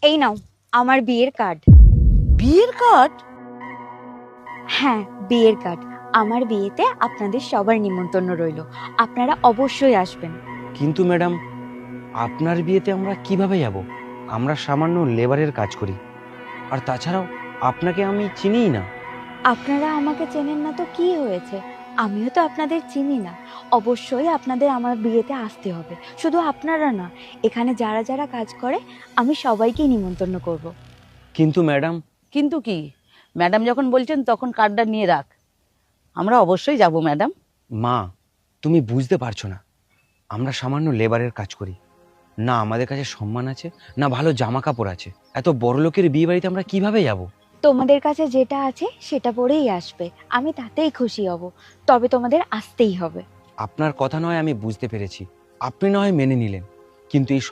এই নাও আমার বিয়ের কার্ড। বিয়ের কার্ড? হ্যাঁ, বিয়ের কার্ড। আমার বিয়েতে আপনাদের সবার নিমন্ত্রণ রইল, আপনারা অবশ্যই আসবেন। কিন্তু ম্যাডাম, আপনার বিয়েতে আমরা কিভাবে যাব? আমরা সামান্য লেবারের কাজ করি, আর তাছাড়াও আপনাকে আমি চিনিই না। আপনারা আমাকে চেনেন না তো কি হয়েছে, আমিও তো আপনাদের চিনি না। অবশ্যই আপনাদের আমার বিয়েতে আসতে হবে। শুধু আপনারা না, এখানে যারা যারা কাজ করে আমি সবাইকেই নিমন্ত্রণ করব। কিন্তু ম্যাডাম, কিন্তু কি? ম্যাডাম যখন বলছেন তখন কার্ডটা নিয়ে রাখ, আমরা অবশ্যই যাব ম্যাডাম। মা, তুমি বুঝতে পারছো না, আমরা সামান্য লেবারের কাজ করি না, আমাদের কাছে সম্মান আছে না ভালো জামা কাপড় আছে। এত বড় লোকের বিয়ে বাড়িতে আমরা কিভাবে যাব? তোমাদের কাছে যেটা আছে সেটা পরেই আসবে, আমি তাতেই খুশি হব। তবে তোমাদের আসতেই হবে। আপনার কথা নয় আমি বুঝতে পেরেছি, আপনি না হয় মেনে নিলেন, কিন্তু এই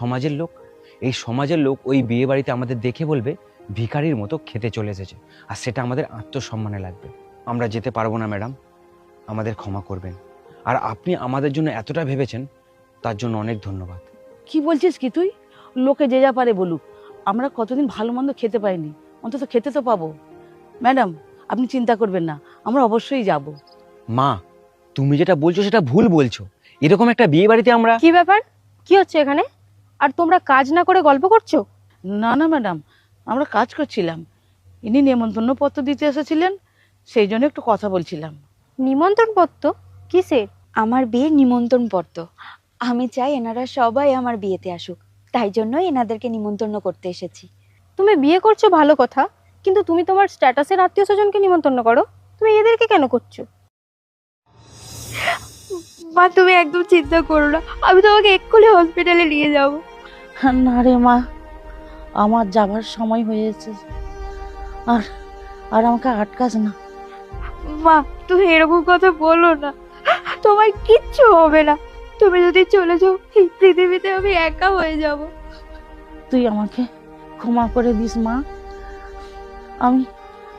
সমাজের লোক ওই বিয়ে বাড়িতে আমাদের দেখে বলবে ভিখারির মতো খেতে চলে এসেছে, আর সেটা আমাদের আত্মসম্মানে লাগবে। আমরা যেতে পারবো না ম্যাডাম, আমাদের ক্ষমা করবেন। আর আপনি আমাদের জন্য এতটা ভেবেছেন, তার জন্য অনেক ধন্যবাদ। কি বলছিস কি তুই? লোকে যে যা পারে বলুক, আমরা কতদিন ভালো মন্দ খেতে পাইনি, অন্তত খেতে তো পাবো। ম্যাডাম, আপনি চিন্তা করবেন না, আমরা অবশ্যই যাব। মা, তুমি যেটা বলছো সেটা ভুল বলছো। এরকম একটা বিয়ে বাড়িতে আমরা... কি ব্যাপার? কি হচ্ছে এখানে? আর তোমরা কাজ না করে গল্প করছো? না না ম্যাডাম, আমরা কাজ করছিলাম, ইনি নেমন্তন্ন পত্র দিতে এসেছিলেন, সেই জন্য একটু কথা বলছিলাম। নিমন্ত্রণ পত্র? কিসের? আমার বিয়ের নিমন্ত্রণ পত্র। আমি চাই এনারা সবাই আমার বিয়েতে আসুক, তাই জন্যই এনাদেরকে নিমন্ত্রণ করতে এসেছি। তুমি বিয়ে করছো ভালো কথা, কিন্তু তুমি তোমার স্ট্যাটাসের আত্মীয় স্বজনকে নিমন্ত্রণ করো, তুমি এদেরকে কেন করছো? মা, তুমি একদম চিন্তা করো না, আমি তোমাকে এক্ষুনি হসপিটালে নিয়ে যাব। না রে মা, আমার যাবার সময় হয়েছে, আর আর আমাকে আটকাস না। মা, তুমি এরকম কথা বলো না, তোমার কিচ্ছু হবে না। তুমি যদি চলে যাও, এই পৃথিবীতে আমি একা হয়ে যাব। তুই আমাকে ক্ষমা করে দিস মা, আমি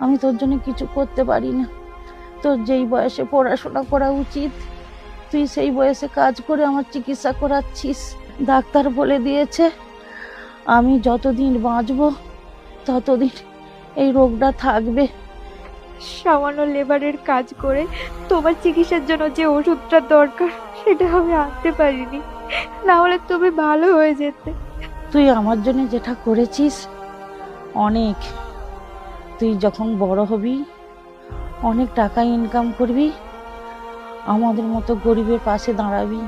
আমি তোর জন্য কিছু করতে পারি না। তোর যেই বয়সে পড়াশোনা করা উচিত, তুই সেই বয়সে কাজ করে আমার চিকিৎসা করাচ্ছিস। ডাক্তার বলে দিয়েছে আমি যতদিন বাঁচবো ততদিন এই রোগটা থাকবে। সামান্য লেবারের কাজ করে তোমার চিকিৎসার জন্য যে ওষুধটা দরকার সেটা আমি আনতে পারিনি, না হলে তুমি ভালো হয়ে যেতে। তুই আমার জন্য যেটা করেছিস অনেক। তুই যখন বড় হবি, অনেক টাকা ইনকাম করবি, আমাদের মতো গরিবের পাশে দাঁড়াবি।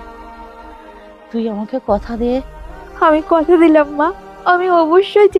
তুই আমাকে কথা দে। আমি কথা দিলাম মা, আমি অবশ্যই